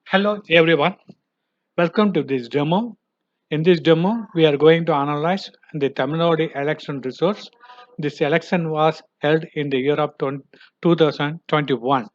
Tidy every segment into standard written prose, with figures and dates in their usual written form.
Hello everyone, welcome to this demo. In this demo, we are going to analyze the Tamilnadu election results. This election was held in the year of 2021.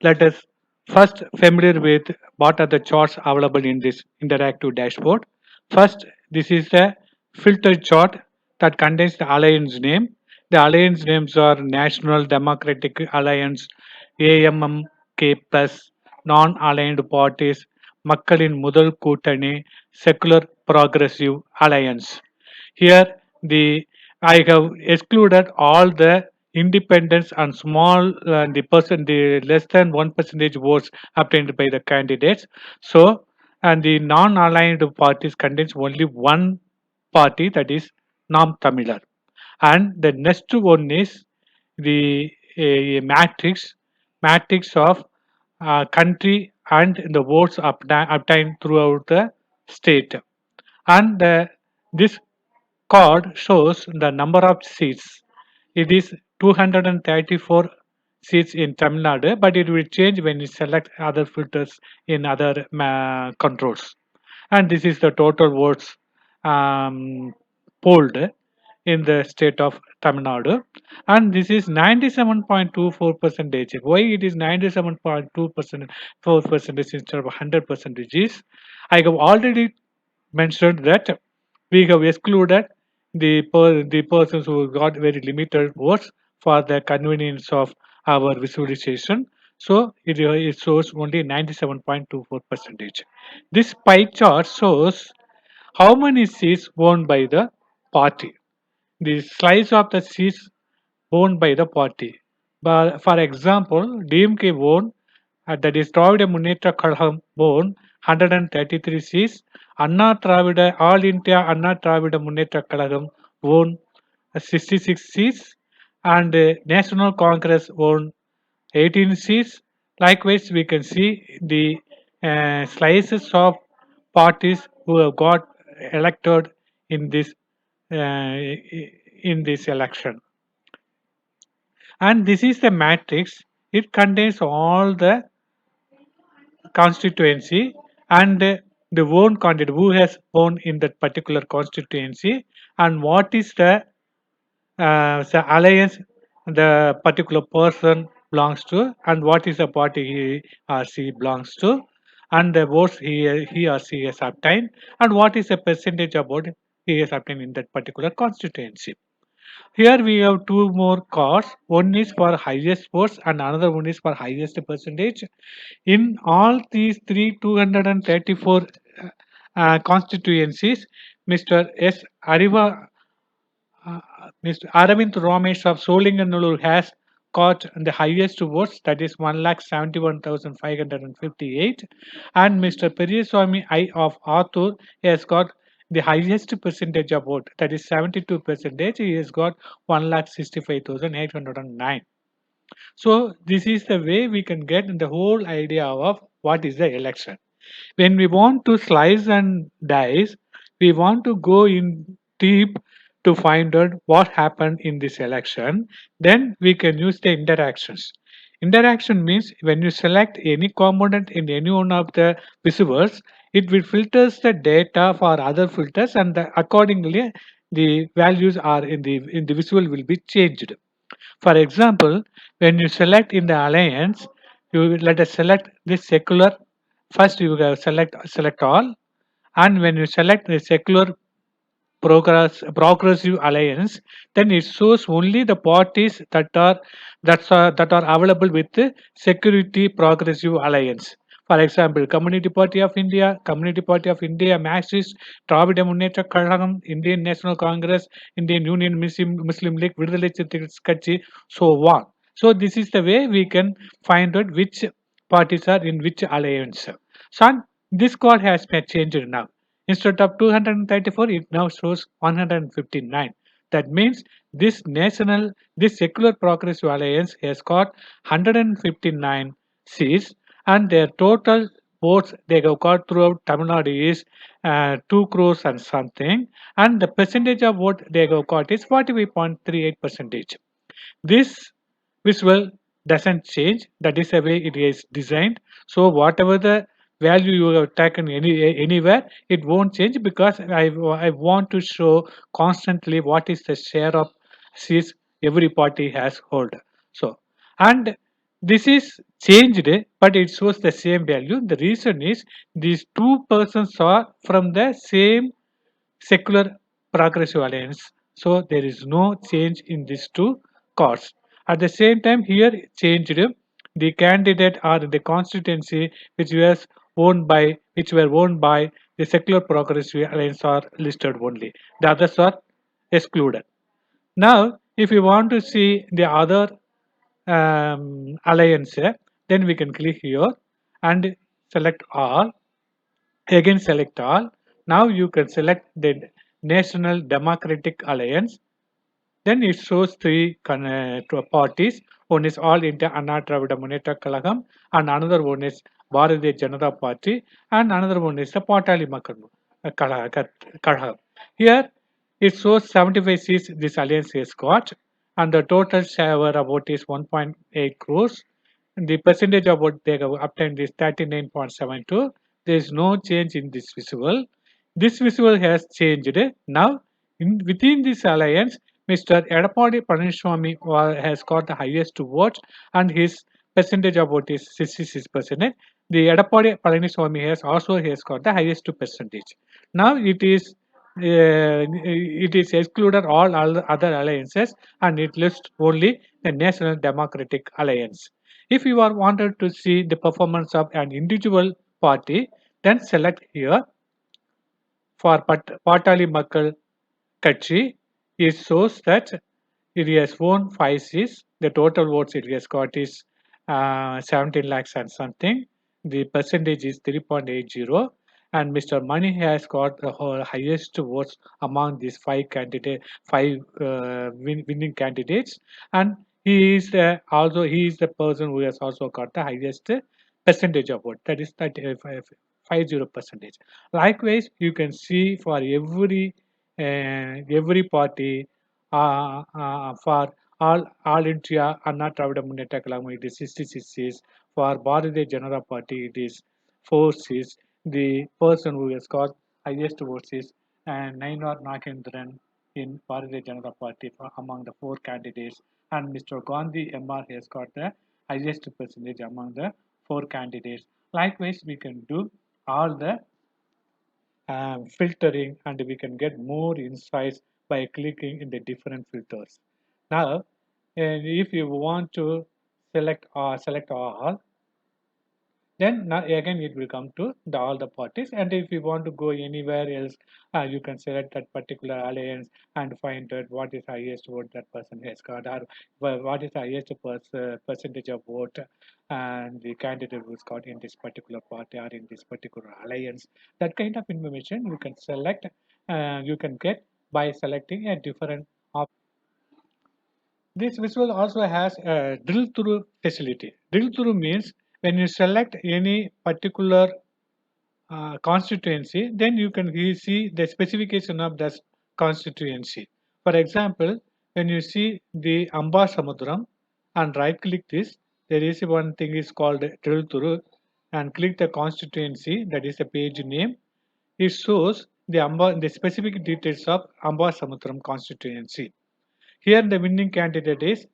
Let us first familiar with what are the charts available in this interactive dashboard. First, this is the filter chart that contains the alliance name. The alliance names are National Democratic Alliance, AMMK plus, non-aligned parties, மக்களின் முதல் கூட்டணி, Secular Progressive Alliance. Here, the I have excluded all the independents and small the less than 1% votes obtained by the candidates. So, and the non-aligned parties contains only one party, that is Nam Tamilar. And the next one is the matrix of country and the votes obtained throughout the state. And this card shows the number of seats. It is 234 seats in Tamil Nadu, but it will change when you select other filters in other controls. And this is the total votes um, polled in the state of Tamil Nadu. And this is 97.24 percentage. Why it is 97.2% 4% instead of 100 percentages? I have already mentioned that we have excluded the persons who got very limited votes for the convenience of our visualization. So it shows only 97.24 percentage. This pie chart shows how many seats won by the party. The slice of the seats won by the party. But for example, DMK won, that is Dravida Munnetra Kazhagam won 133 seats. All India Anna Dravida Munnetra Kazhagam won 66 seats, and National Congress won 18 seats. Likewise, we can see the slices of parties who have got elected in this election. And this is the matrix. It contains all the constituency and the own candidate who has won in that particular constituency, and what is the alliance the particular person belongs to, and what is the party he or she belongs to, and the votes he or she has obtained, and what is the percentage of vote he has obtained in that particular constituency. Here we have two more cards. One is for highest votes and another one is for highest percentage. In all these 234 constituencies, Mr. S. Ariva, uh, Mr. Aravind Ramesh of Solinganallur has got the highest votes, that is 1,71,558, and Mr. Periyaswamy I of Athur has got the highest percentage of vote, that is 72 percentage. He has got 1,65,809. So this is the way we can get the whole idea of what is the election. When we want to slice and dice, we want to go in deep to find out what happened in this election. Then we can use the interactions. Interaction means when you select any component in any one of the visibles, it will filters the data for other filters, and accordingly the values are in the visual will be changed. For example, when you select in the alliance, you will let us select this secular. First, you will select all, and when you select the secular progressive alliance, then it shows only the parties that are available with the security progressive alliance. For example, Community Party of India, Marxist, Dravida Munnetra Kazhagam, Indian National Congress, Indian Union Muslim League, Vidudalai Chittikal Katchi, so on. So this is the way we can find out which parties are in which alliance. So this code has been changed now. Instead of 234, it now shows 159. That means this secular progressive alliance has got 159 seats, and their total votes they have got throughout Tamil Nadu is 2 crores and something, and the percentage of vote they have got is 45.38 percentage. This visual doesn't change. That is the way it is designed. So whatever the value you have taken anywhere, it won't change because I want to show constantly what is the share of seats every party has hold. So, and this is changed, but it shows the same value. The reason is these two persons are from the same secular progressive alliance. So there is no change in these two cards. At the same time, here changed the candidate or the constituency which were owned by the secular progressive alliance are listed only. The others are excluded. Now, if you want to see the other alliance, then we can click here and select all. Again, select all. Now you can select the National Democratic Alliance. Then it shows three parties. One is All India Anna Dravida Muneta Kalagam, and another one is Bharatiya Janata Party, and another one is the Patali Makal Kalagam. Here it shows 75 seats this alliance has got, and the total share about is 1.8 crores. The percentage of what they have obtained is 39.72. There is no change in this visual. This visual has changed. Now, within this alliance, Mr. Edapadi Palaniswamy has got the highest vote and his percentage of vote is 66%. The Edapadi Palaniswamy has got the highest percentage. Now it is excluded all other alliances and it lists only the National Democratic Alliance. If you are wanted to see the performance of an individual party, then select here for Patali Makkal Katchi. It shows that it has won 5 seats. The total votes it has got is 17 lakhs and something. The percentage is 3.80. And Mr. Mani has got the highest votes among these five winning candidates. And he is the person who has also got the highest percentage of vote. That is 50 percentage. Likewise, you can see for every party for all India Anna Dravida Muneta Kalagam it is 66 seats. For Bharatiya Janata Party it is 4 seats. The person who has got highest votes is Nainar Nakendran in Bharatiya Janata Party among the 4 candidates, and Mr. Gandhi MR has got the highest percentage among the 4 candidates. Likewise, we can do all the filtering and we can get more insights by clicking in the different filters. Now, if you want to select all, then now again it will come to all the parties. And if you want to go anywhere else, you can select that particular alliance and find out what is highest vote that person has got, or what is the highest percentage of vote and the candidate who's got in this particular party or in this particular alliance. That kind of information you can select, you can get by selecting a different option. This visual also has a drill through facility. Drill through means when you select any particular constituency, then you can see the specification of that constituency. For example, when you see the Amba Samudram and right click this, there is one thing is called drill through and click the constituency, that is the page name. It shows the specific details of Amba Samudram constituency. Here the winning candidate is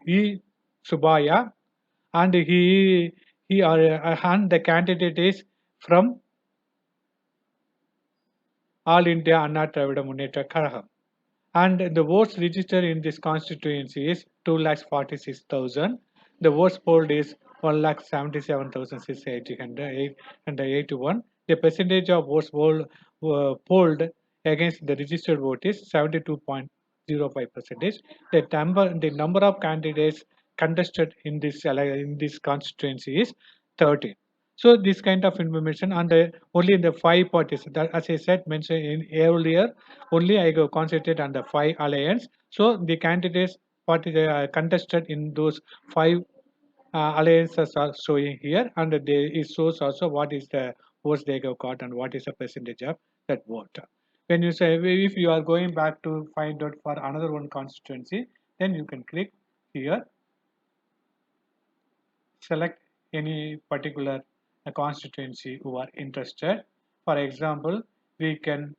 E. Subaya, and and the candidate is from All India Anna Dravida Munnetra Kazhagam. And the votes registered in this constituency is 2,46,000. The votes polled is 1,77,681. The percentage of votes polled against the registered vote is 72.05 percentage. The number of candidates contested in this constituency is 30. So this kind of information on the only in the 5 parties that, as I said mentioned in earlier, only I go concentrate on the 5 alliance. So the candidates parties contested in those 5 alliances are showing here, and it shows also what is the votes they have got and what is the percentage of that vote. When you say if you are going back to find out for another one constituency, then you can click here, select any particular a constituency who are interested. For example, we can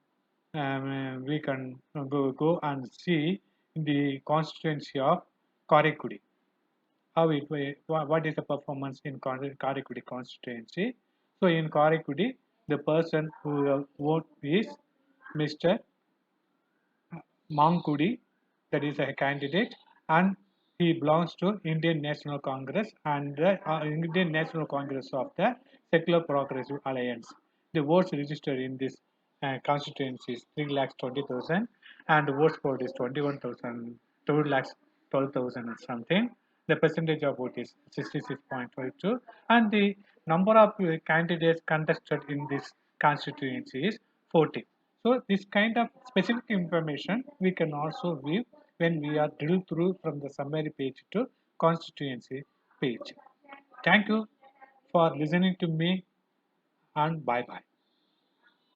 go and see the constituency of Karekudi. What is the performance in Karekudi constituency? So in Karekudi, the person who will vote is Mr. Mankudi, that is a candidate, and he belongs to Indian National Congress and the Indian National Congress of the Secular Progressive Alliance. The votes registered in this constituency is 3,20,000 and the votes for is 21,000, 2,12,000 and something. The percentage of vote is 66.52 and the number of candidates contested in this constituency is 40. So this kind of specific information we can also view when we are drilled through from the summary page to constituency page. Thank you for listening to me and bye bye.